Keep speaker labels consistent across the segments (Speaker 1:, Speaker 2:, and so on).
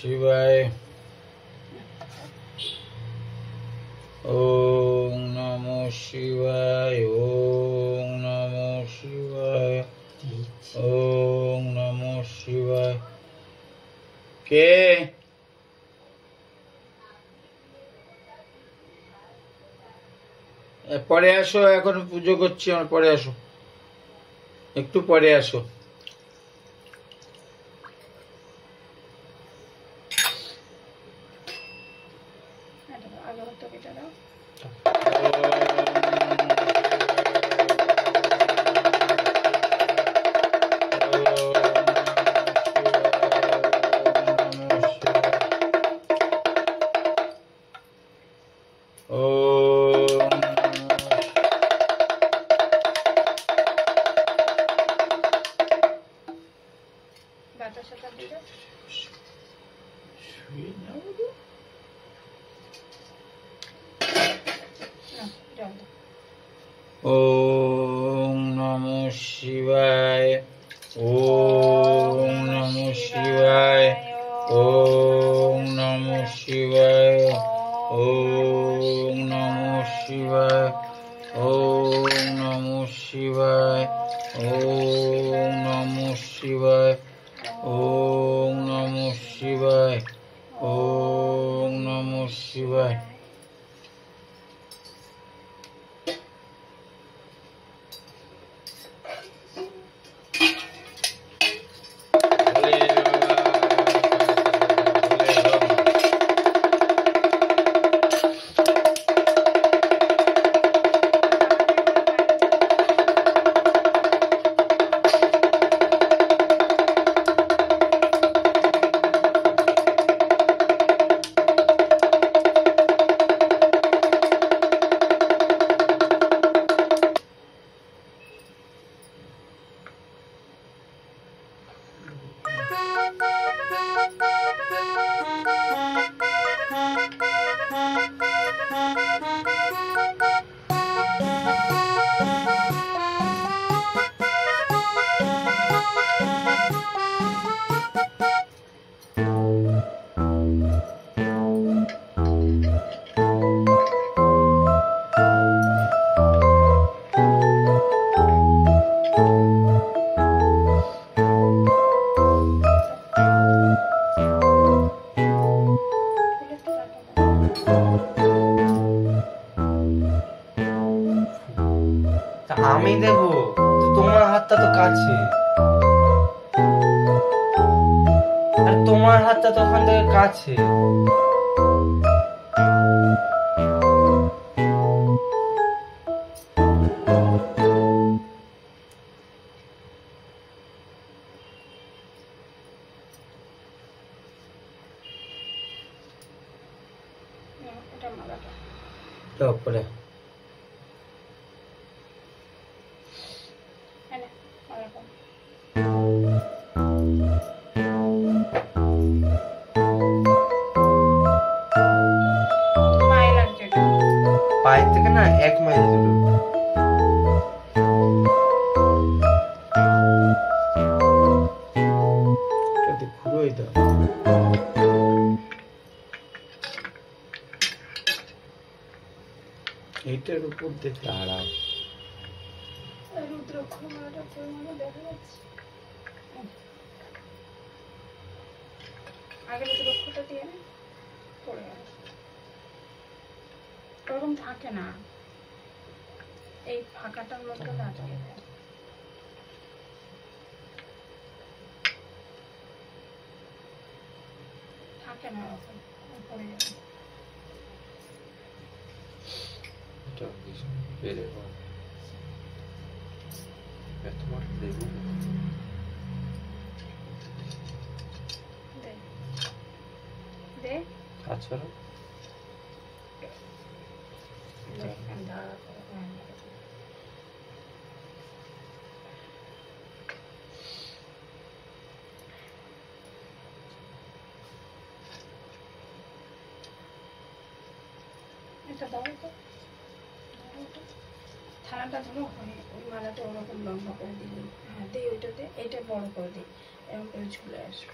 Speaker 1: শিবায়। ওম নমো শিবায়। ওম নমো শিবায়। ওম নমো শিবায়। কে? পরে আসো, এখন পুজো করছি আমার, পরে আসো, একটু পরে আসো। ওম নমো শিবায়। ওম নমো শিবায়। ওম নমো শিবায়। ওম নমো শিবায়। ওম নমো শিবায়। ওম নমো শিবায়। ওম নমো শিবায়। ওম নমো শিবায়।
Speaker 2: আমি দেবো, তোমার হাতটা তো কাছে, আর তোমার হাতটা তো ওখান থেকে কাছে।
Speaker 1: তারপরে
Speaker 2: পায়ের থেকে না 1 মাইল দূরে।
Speaker 1: ঘুরোই দাও। এইটার উপর দেখে আরাম।
Speaker 3: ওরকম থাকে না, এই ফাঁকাটার মধ্যে আটকে দেয়, থাকে না ওরকম, পড়ে যাবে। দে
Speaker 2: আচ্ছা
Speaker 3: এটা দাও তো, থালাটা ধরো, ওই মালাটা ওরকম লম্বা করে দিই। হ্যাঁ দিই, ওইটাতে, এটা বড় করে দিই, এরকম করে ঝুলে আসবে।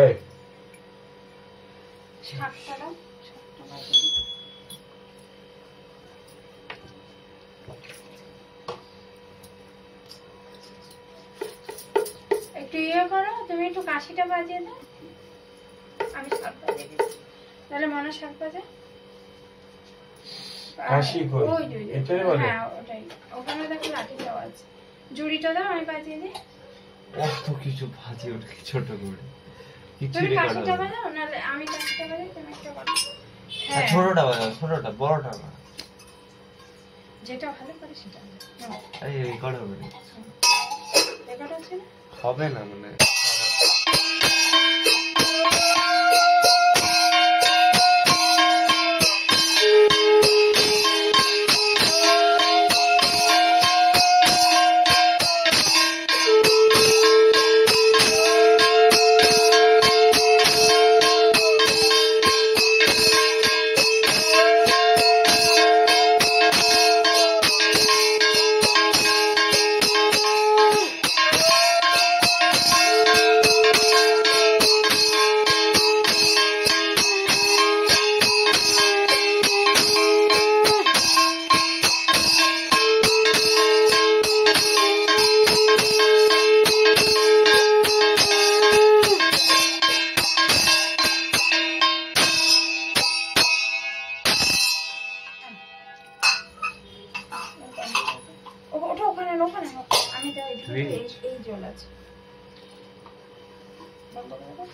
Speaker 1: এই
Speaker 3: শাকটা দাও, শাকটা বাজিয়ে দিই। একটু ইয়ে করো, তুমি একটু কাশিটা বাজিয়ে দাও, আমি শাক বাজিয়ে দিচ্ছি। তাহলে মনে শাক বাজে।
Speaker 1: কাশি কই?
Speaker 3: ওই যে, ওই যে।
Speaker 1: এটাই বলে?
Speaker 3: হ্যাঁ ওটাই, ওখানে দেখো লাঠি দেওয়া আছে। জুড়িটা দাও, আমি বাজিয়ে দিই।
Speaker 4: কত কিছু ভাজি ওটা ছোট করে কিছু
Speaker 3: তুমি
Speaker 4: রেকর্ড
Speaker 3: কাশিটা
Speaker 4: হবে
Speaker 3: বাজাও, নাহলে আমি কাশিটা বাজাই, তুমি একটা করো।
Speaker 4: আর
Speaker 3: হ্যাঁ,
Speaker 4: ছোটটা বাজাও ছোটটা বড়টা না
Speaker 3: যেটা ভালো করে সেটা নাও।
Speaker 4: এই রেকর্ড হবে না
Speaker 3: রেকর্ড আছে না?
Speaker 4: হবে না মানে
Speaker 3: ওটা ওখানে ওখানে আমি তো এই জল আছে। বন্ধ করে দাও।